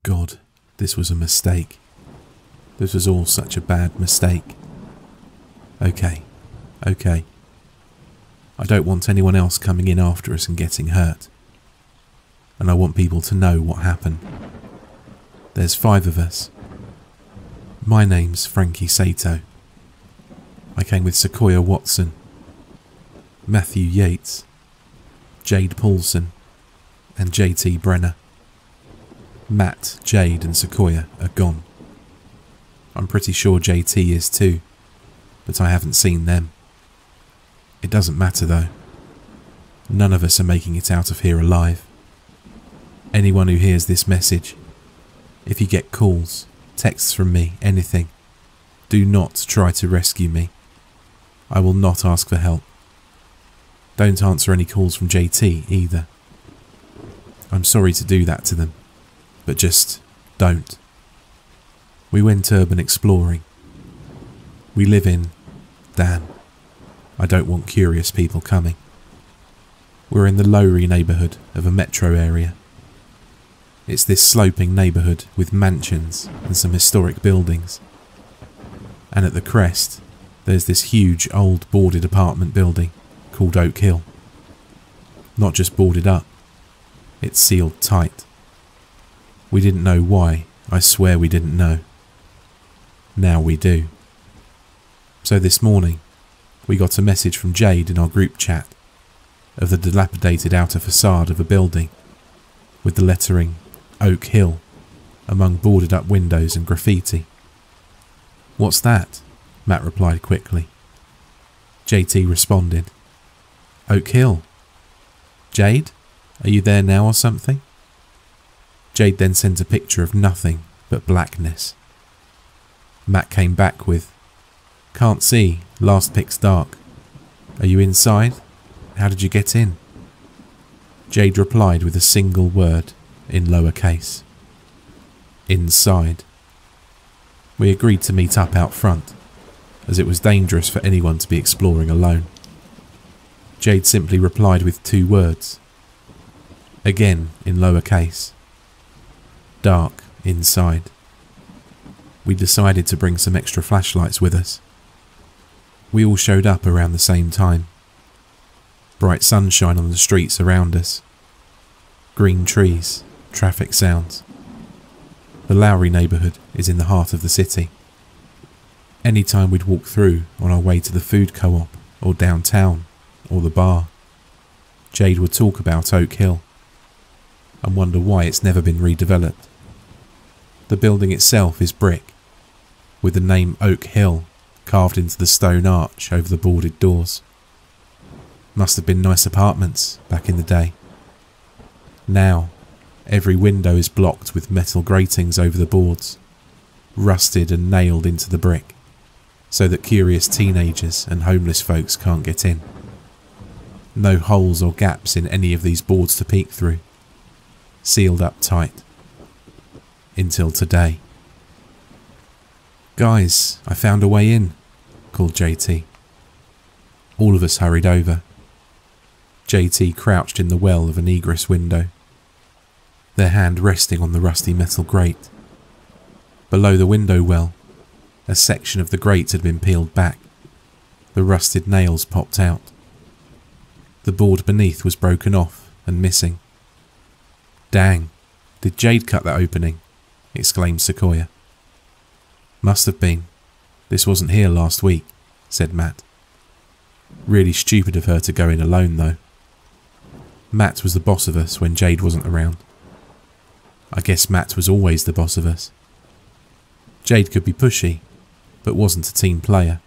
God, this was a mistake. This was all such a bad mistake. Okay. I don't want anyone else coming in after us and getting hurt. And I want people to know what happened. There's 5 of us. My name's Frankie Sato. I came with Sequoia Watson, Matthew Yates, Jade Paulson, and JT Brenner. Matt, Jade and Sequoia are gone. I'm pretty sure JT is too, but I haven't seen them. It doesn't matter though. None of us are making it out of here alive. Anyone who hears this message, if you get calls, texts from me, anything, do not try to rescue me. I will not ask for help. Don't answer any calls from JT either. I'm sorry to do that to them, but just don't. We went urban exploring. We live in... Damn, I don't want curious people coming. We're in the Lowry neighbourhood of a metro area. It's this sloping neighbourhood with mansions and some historic buildings. And at the crest, there's this huge old boarded apartment building called Oak Hill. Not just boarded up, it's sealed tight. We didn't know why, I swear we didn't know. Now we do. So this morning, we got a message from Jade in our group chat of the dilapidated outer facade of a building with the lettering Oak Hill among boarded up windows and graffiti. "What's that?" Matt replied quickly. JT responded, "Oak Hill. Jade, are you there now or something?" Jade then sent a picture of nothing but blackness. Matt came back with, "Can't see, last pic's dark. Are you inside? How did you get in?" Jade replied with a single word in lowercase. Inside. We agreed to meet up out front, as it was dangerous for anyone to be exploring alone. Jade simply replied with 2 words, again in lowercase. Dark inside. We decided to bring some extra flashlights with us. We all showed up around the same time. Bright sunshine on the streets around us. Green trees, traffic sounds. The Lowry neighbourhood is in the heart of the city. Any time we'd walk through on our way to the food co-op or downtown or the bar, Jade would talk about Oak Hill and wonder why it's never been redeveloped. The building itself is brick, with the name Oak Hill carved into the stone arch over the boarded doors. Must have been nice apartments back in the day. Now, every window is blocked with metal gratings over the boards, rusted and nailed into the brick, so that curious teenagers and homeless folks can't get in. No holes or gaps in any of these boards to peek through. Sealed up tight. Until today. "Guys, I found a way in," called JT. All of us hurried over. JT crouched in the well of an egress window, their hand resting on the rusty metal grate. Below the window well, a section of the grate had been peeled back. The rusted nails popped out. The board beneath was broken off and missing. "Dang, did Jade cut that opening?" exclaimed Sequoia. "Must have been. This wasn't here last week," said Matt. Really stupid of her to go in alone though. Matt was the boss of us when Jade wasn't around. I guess Matt was always the boss of us. Jade could be pushy, but wasn't a team player,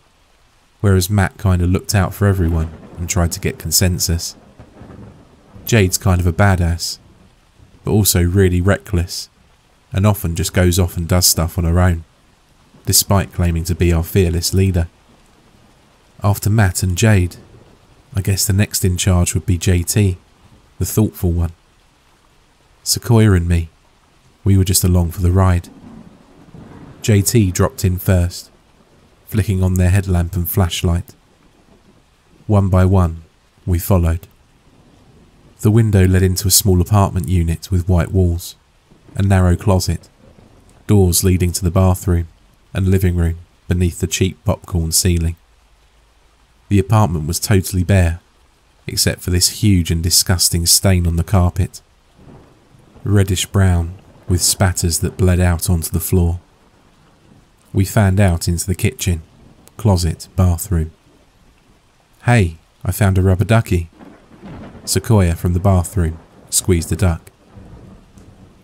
whereas Matt kinda looked out for everyone and tried to get consensus. Jade's kind of a badass, but also really reckless, and often just goes off and does stuff on her own, despite claiming to be our fearless leader. After Matt and Jade, I guess the next in charge would be JT, the thoughtful one. Sequoia and me, we were just along for the ride. JT dropped in first, flicking on their headlamp and flashlight. One by one, we followed. The window led into a small apartment unit with white walls. a narrow closet, doors leading to the bathroom and living room beneath the cheap popcorn ceiling. The apartment was totally bare, except for this huge and disgusting stain on the carpet. Reddish brown, with spatters that bled out onto the floor. We fanned out into the kitchen, closet, bathroom. "Hey, I found a rubber ducky." Sequoia from the bathroom squeezed a duck.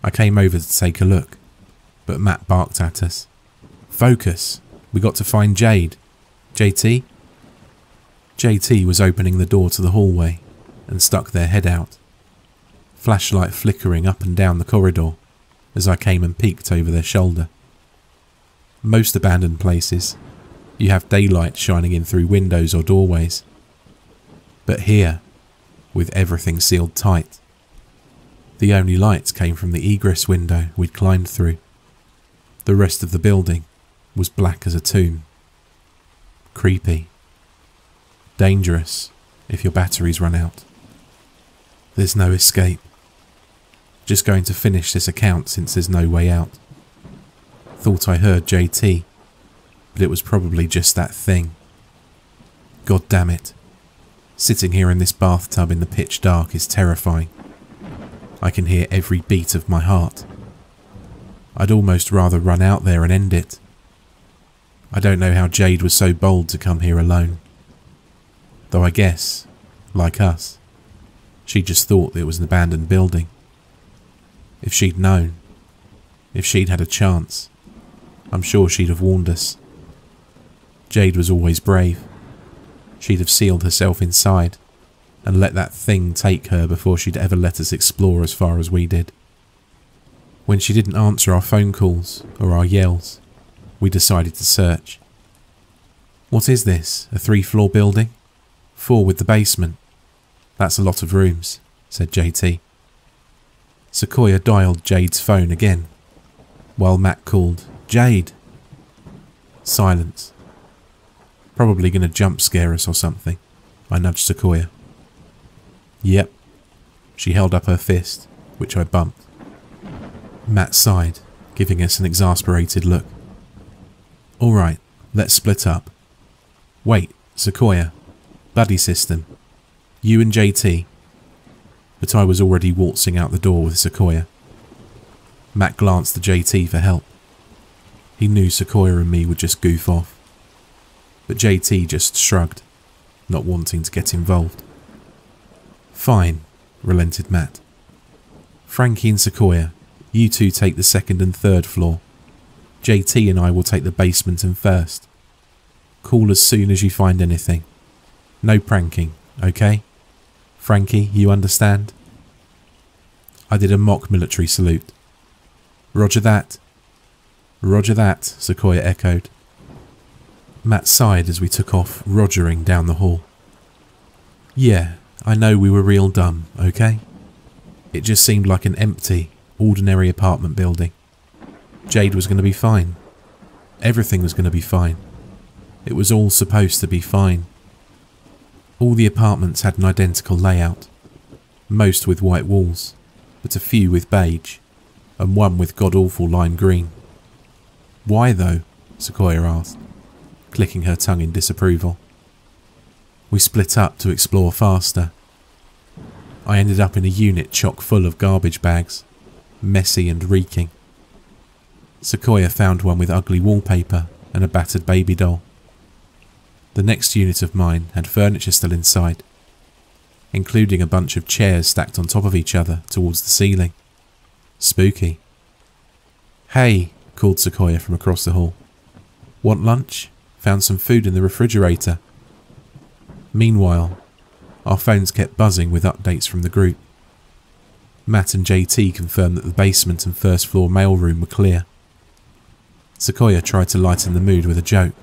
I came over to take a look, but Matt barked at us. "Focus! We got to find Jade. JT?" JT was opening the door to the hallway and stuck their head out, flashlight flickering up and down the corridor as I came and peeked over their shoulder. Most abandoned places, you have daylight shining in through windows or doorways. But here, with everything sealed tight, the only light came from the egress window we'd climbed through. The rest of the building was black as a tomb. Creepy. Dangerous if your batteries run out. There's no escape. Just going to finish this account since there's no way out. Thought I heard JT, but it was probably just that thing. God damn it. Sitting here in this bathtub in the pitch dark is terrifying. I can hear every beat of my heart. I'd almost rather run out there and end it. I don't know how Jade was so bold to come here alone. Though I guess, like us, she just thought it was an abandoned building. If she'd known, if she'd had a chance, I'm sure she'd have warned us. Jade was always brave. She'd have sealed herself inside and let that thing take her before she'd ever let us explore as far as we did. When she didn't answer our phone calls or our yells, we decided to search. "What is this, a 3-floor building?" "4 with the basement." "That's a lot of rooms," said JT. Sequoia dialed Jade's phone again, while Matt called, "Jade!" Silence. Probably going to jump scare us or something. I nudged Sequoia. "Yep." She held up her fist, which I bumped. Matt sighed, giving us an exasperated look. "All right, let's split up." "Wait, Sequoia. Buddy system. You and JT." But I was already waltzing out the door with Sequoia. Matt glanced to JT for help. He knew Sequoia and me would just goof off. But JT just shrugged, not wanting to get involved. "Fine," relented Matt. "Frankie and Sequoia, you two take the 2nd and 3rd floor. JT and I will take the basement and 1st. Call as soon as you find anything. No pranking, okay? Frankie, you understand?" I did a mock military salute. "Roger that." "Roger that," Sequoia echoed. Matt sighed as we took off, rogering down the hall. "Yeah, I know we were real dumb, okay? It just seemed like an empty, ordinary apartment building. Jade was going to be fine. Everything was going to be fine. It was all supposed to be fine. All the apartments had an identical layout, most with white walls, but a few with beige, and one with god-awful lime green. "Why though?" Sequoia asked, clicking her tongue in disapproval. We split up to explore faster. I ended up in a unit chock full of garbage bags, messy and reeking. Sequoia found one with ugly wallpaper and a battered baby doll. The next unit of mine had furniture still inside, including a bunch of chairs stacked on top of each other towards the ceiling. Spooky. "Hey," called Sequoia from across the hall. "Want lunch? Found some food in the refrigerator." Meanwhile, our phones kept buzzing with updates from the group. Matt and JT confirmed that the basement and 1st floor mailroom were clear. Sequoia tried to lighten the mood with a joke.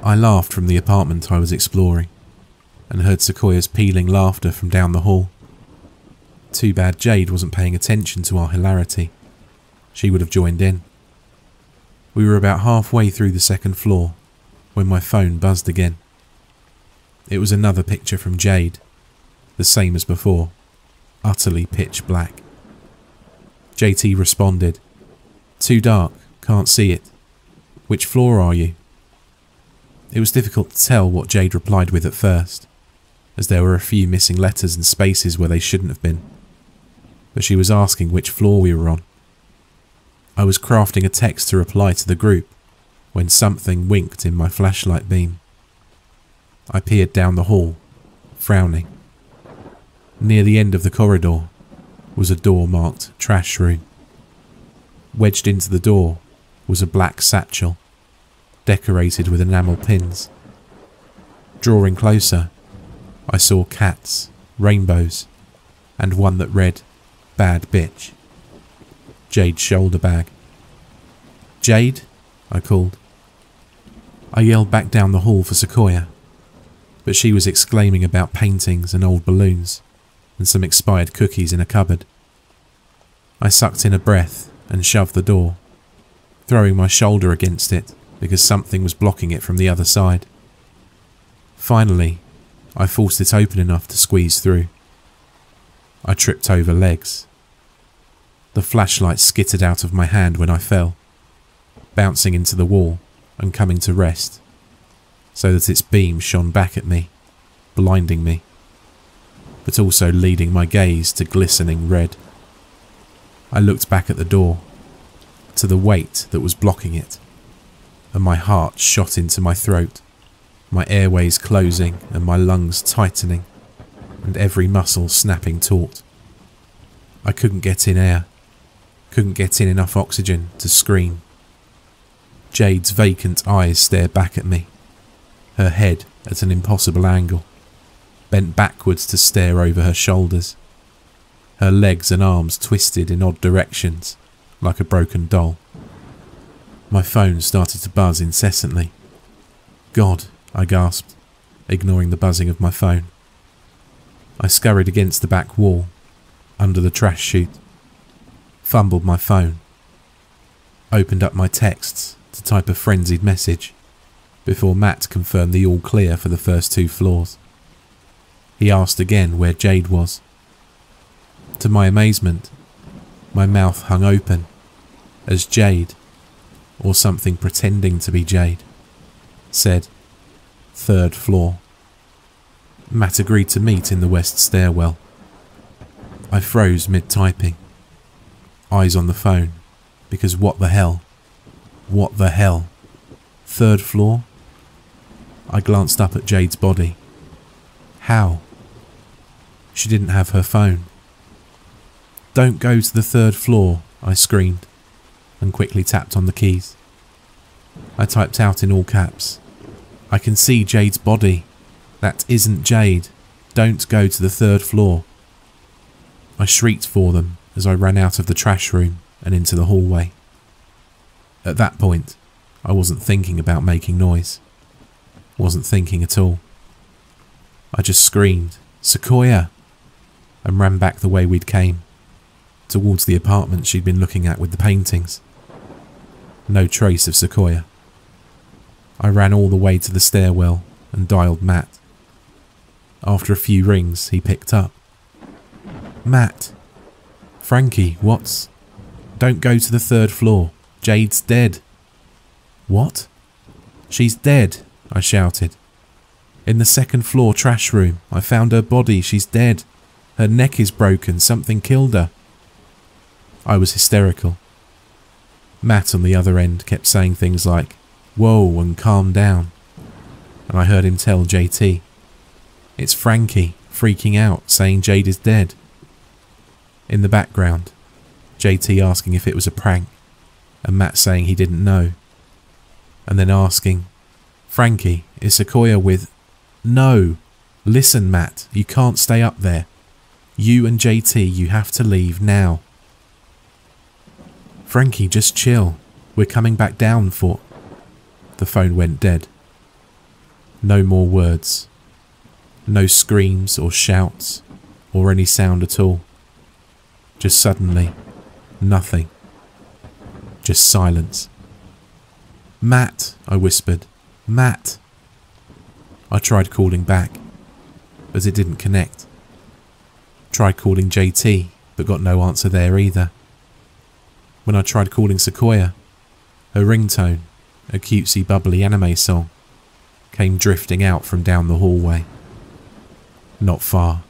I laughed from the apartment I was exploring, and heard Sequoia's pealing laughter from down the hall. Too bad Jade wasn't paying attention to our hilarity. She would have joined in. We were about halfway through the 2nd floor when my phone buzzed again. It was another picture from Jade, the same as before, utterly pitch black. JT responded, "Too dark, can't see it. Which floor are you?" It was difficult to tell what Jade replied with at first, as there were a few missing letters and spaces where they shouldn't have been. But she was asking which floor we were on. I was crafting a text to reply to the group when something winked in my flashlight beam. I peered down the hall, frowning. Near the end of the corridor was a door marked trash room. Wedged into the door was a black satchel, decorated with enamel pins. Drawing closer, I saw cats, rainbows, and one that read, "Bad bitch." Jade's shoulder bag. "Jade?" I called. I yelled back down the hall for Sequoia, but she was exclaiming about paintings and old balloons and some expired cookies in a cupboard. I sucked in a breath and shoved the door, throwing my shoulder against it because something was blocking it from the other side. Finally, I forced it open enough to squeeze through. I tripped over legs. The flashlight skittered out of my hand when I fell, bouncing into the wall and coming to rest, so that its beam shone back at me, blinding me, but also leading my gaze to glistening red. I looked back at the door, to the weight that was blocking it, and my heart shot into my throat, my airways closing and my lungs tightening, and every muscle snapping taut. I couldn't get in air, couldn't get in enough oxygen to scream. Jade's vacant eyes stared back at me, her head at an impossible angle, bent backwards to stare over her shoulders, her legs and arms twisted in odd directions, like a broken doll. My phone started to buzz incessantly. "God," I gasped, ignoring the buzzing of my phone. I scurried against the back wall, under the trash chute, fumbled my phone, opened up my texts to type a frenzied message, before Matt confirmed the all clear for the first 2 floors. He asked again where Jade was. To my amazement, my mouth hung open, as Jade, or something pretending to be Jade, said, "3rd floor." Matt agreed to meet in the west stairwell. I froze mid-typing, eyes on the phone, because what the hell? What the hell? 3rd floor? I glanced up at Jade's body. How? She didn't have her phone. "Don't go to the 3rd floor," I screamed, and quickly tapped on the keys. I typed out in all caps, "I can see Jade's body. That isn't Jade. Don't go to the 3rd floor." I shrieked for them as I ran out of the trash room and into the hallway. At that point, I wasn't thinking about making noise. Wasn't thinking at all. I just screamed, "Sequoia!" and ran back the way we'd came, towards the apartment she'd been looking at with the paintings. No trace of Sequoia. I ran all the way to the stairwell and dialed Matt. After a few rings, he picked up. "Matt. Frankie, what's... Don't go to the 3rd floor. Jade's dead." "What?" "She's dead," I shouted. "In the 2nd floor trash room. I found her body. She's dead. Her neck is broken. Something killed her." I was hysterical. Matt on the other end kept saying things like, "Whoa," and "calm down." And I heard him tell JT, "It's Frankie, freaking out, saying Jade is dead." In the background, JT asking if it was a prank, and Matt saying he didn't know. And then asking, "Frankie, is Sequoia with..." "No! Listen, Matt, you can't stay up there. You and JT, you have to leave now." "Frankie, just chill. We're coming back down for..." The phone went dead. No more words. No screams or shouts or any sound at all. Just suddenly, nothing. Just silence. "Matt," I whispered. "Matt." I tried calling back, but it didn't connect. Tried calling JT, but got no answer there either. when I tried calling Sequoia, her ringtone, a cutesy bubbly anime song, came drifting out from down the hallway. Not far.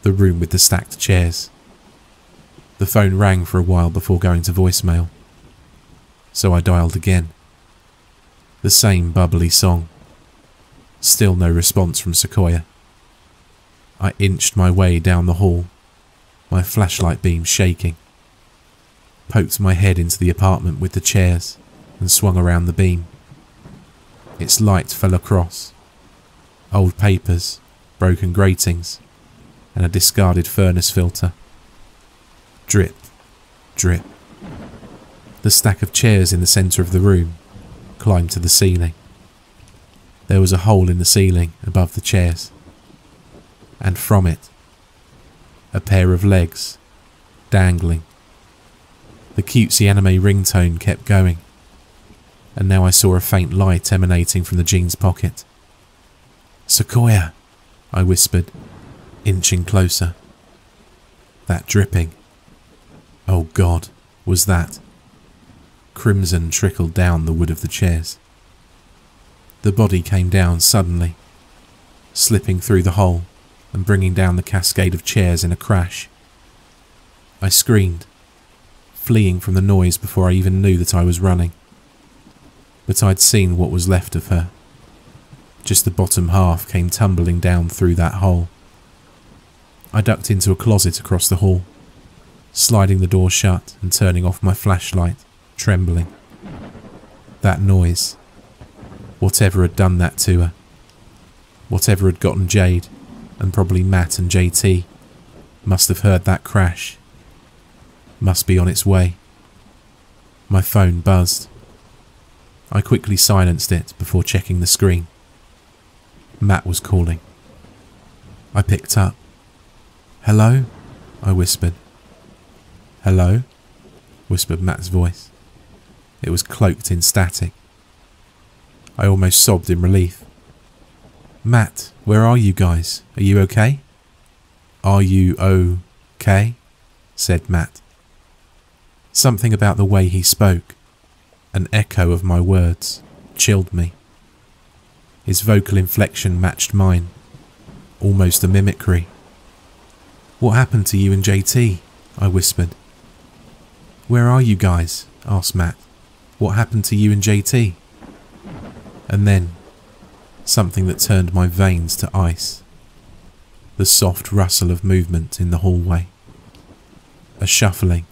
The room with the stacked chairs. The phone rang for a while before going to voicemail, so I dialed again. The same bubbly song. Still no response from Sequoia. I inched my way down the hall, my flashlight beam shaking. Poked my head into the apartment with the chairs and swung around the beam. Its light fell across. Old papers, broken gratings, and a discarded furnace filter. Drip, drip. The stack of chairs in the centre of the room climbed to the ceiling. There was a hole in the ceiling above the chairs, and from it, a pair of legs dangling. The cutesy anime ringtone kept going, and now I saw a faint light emanating from the jeans pocket. "Sequoia," I whispered, inching closer. That dripping. Oh God, was that? Crimson trickled down the wood of the chairs. The body came down suddenly, slipping through the hole and bringing down the cascade of chairs in a crash. I screamed, fleeing from the noise before I even knew that I was running. But I'd seen what was left of her. Just the bottom half came tumbling down through that hole. I ducked into a closet across the hall, sliding the door shut and turning off my flashlight, trembling. That noise. Whatever had done that to her. Whatever had gotten Jade, and probably Matt and JT, must have heard that crash. Must be on its way. My phone buzzed. I quickly silenced it before checking the screen. Matt was calling. I picked up. "Hello?" I whispered. "Hello?" whispered Matt's voice. It was cloaked in static. I almost sobbed in relief. "Matt, where are you guys? Are you okay?" "Are you okay?" said Matt. Something about the way he spoke, an echo of my words, chilled me. His vocal inflection matched mine, almost a mimicry. "What happened to you and JT?" I whispered. "Where are you guys?" asked Matt. "What happened to you and JT?" And then, something that turned my veins to ice. The soft rustle of movement in the hallway. A shuffling,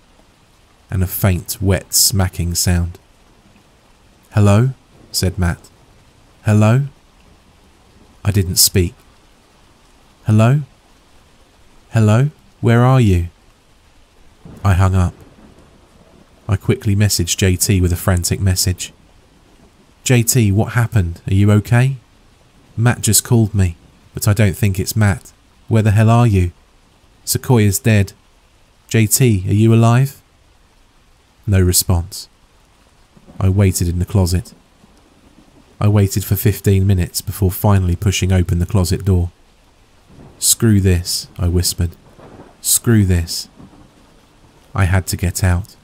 and a faint, wet, smacking sound. "Hello?" said Matt. "Hello?" I didn't speak. "Hello? Hello? Where are you?" I hung up. I quickly messaged JT with a frantic message. "JT, what happened? Are you okay? Matt just called me, but I don't think it's Matt. Where the hell are you? Sequoia's dead. JT, are you alive?" No response. I waited in the closet. I waited for 15 minutes before finally pushing open the closet door. "Screw this," I whispered. "Screw this." I had to get out.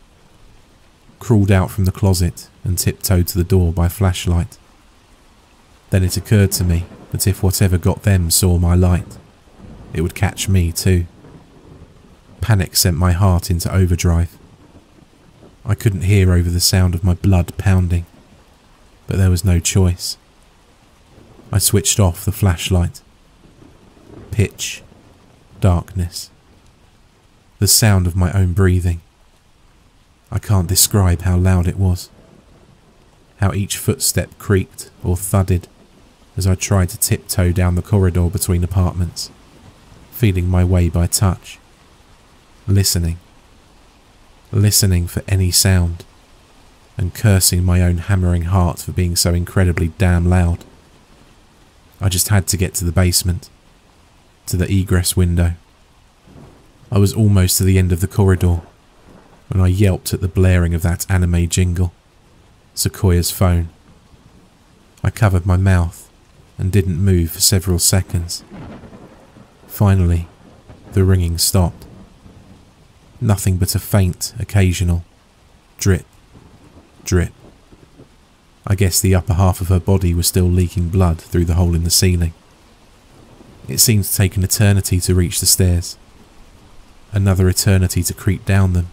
Crawled out from the closet and tiptoed to the door by flashlight. Then it occurred to me that if whatever got them saw my light, it would catch me too. Panic sent my heart into overdrive. I couldn't hear over the sound of my blood pounding, but there was no choice. I switched off the flashlight. Pitch, darkness, the sound of my own breathing. I can't describe how loud it was, how each footstep creaked or thudded as I tried to tiptoe down the corridor between apartments, feeling my way by touch, listening for any sound, and cursing my own hammering heart for being so incredibly damn loud. I just had to get to the basement, to the egress window. I was almost to the end of the corridor when I yelped at the blaring of that anime jingle, Sequoia's phone. I covered my mouth and didn't move for several seconds. Finally, the ringing stopped. Nothing but a faint, occasional Drip, drip. I guess the upper half of her body was still leaking blood through the hole in the ceiling. It seemed to take an eternity to reach the stairs, another eternity to creep down them,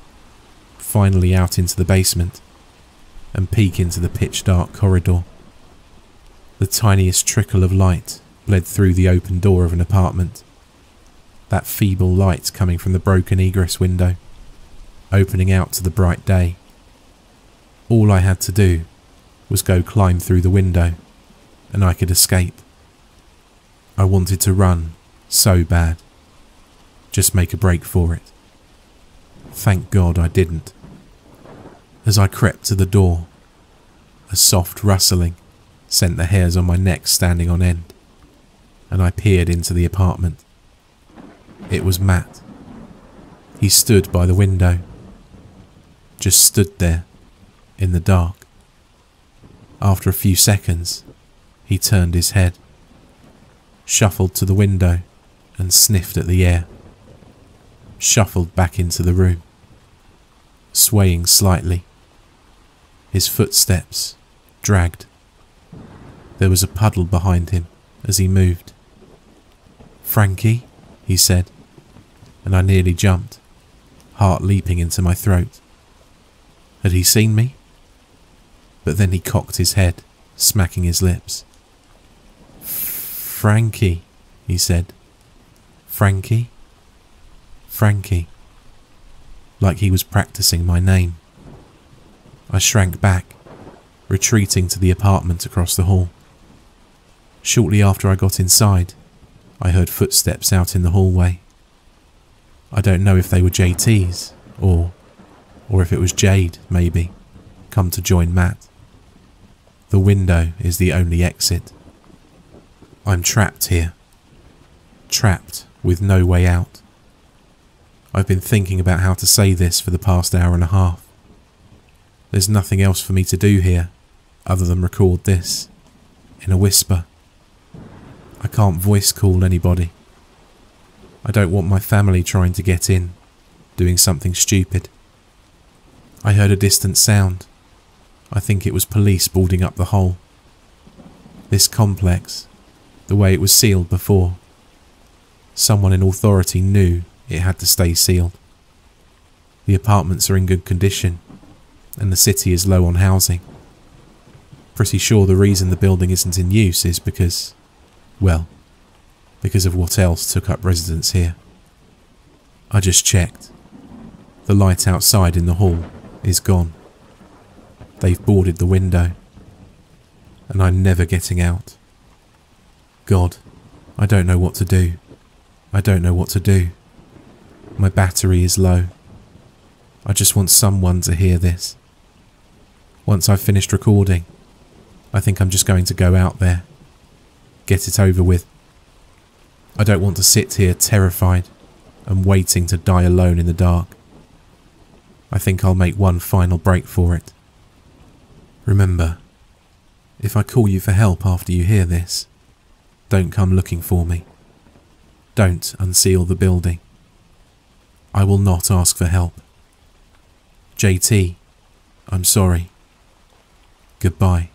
finally out into the basement, and peek into the pitch-dark corridor. The tiniest trickle of light bled through the open door of an apartment, that feeble light coming from the broken egress window, opening out to the bright day. All I had to do was go climb through the window, and I could escape. I wanted to run so bad, just make a break for it. Thank God I didn't. As I crept to the door, a soft rustling sent the hairs on my neck standing on end, and I peered into the apartment. It was Matt. He stood by the window, just stood there in the dark. After a few seconds, he turned his head, shuffled to the window and sniffed at the air, shuffled back into the room, swaying slightly. His footsteps dragged. There was a puddle behind him as he moved. "Frankie," he said, and I nearly jumped, heart leaping into my throat. Had he seen me? But then he cocked his head, smacking his lips. "Frankie," he said. "Frankie? Frankie." Like he was practicing my name. I shrank back, retreating to the apartment across the hall. Shortly after I got inside, I heard footsteps out in the hallway. I don't know if they were JT's, or if it was Jade, maybe, come to join Matt. The window is the only exit. I'm trapped here. Trapped with no way out. I've been thinking about how to say this for the past hour and a half. There's nothing else for me to do here other than record this in a whisper. I can't voice call anybody. I don't want my family trying to get in, doing something stupid. I heard a distant sound. I think it was police boarding up the hole. This complex, the way it was sealed before. Someone in authority knew it had to stay sealed. The apartments are in good condition, and the city is low on housing. Pretty sure the reason the building isn't in use is because of what else took up residence here. I just checked. The light outside in the hall is gone. They've boarded the window, and I'm never getting out. God, I don't know what to do. I don't know what to do. My battery is low. I just want someone to hear this. Once I've finished recording, I think I'm just going to go out there. Get it over with. I don't want to sit here terrified and waiting to die alone in the dark. I think I'll make one final break for it. Remember, if I call you for help after you hear this, don't come looking for me. Don't unseal the building. I will not ask for help. JT, I'm sorry. Goodbye.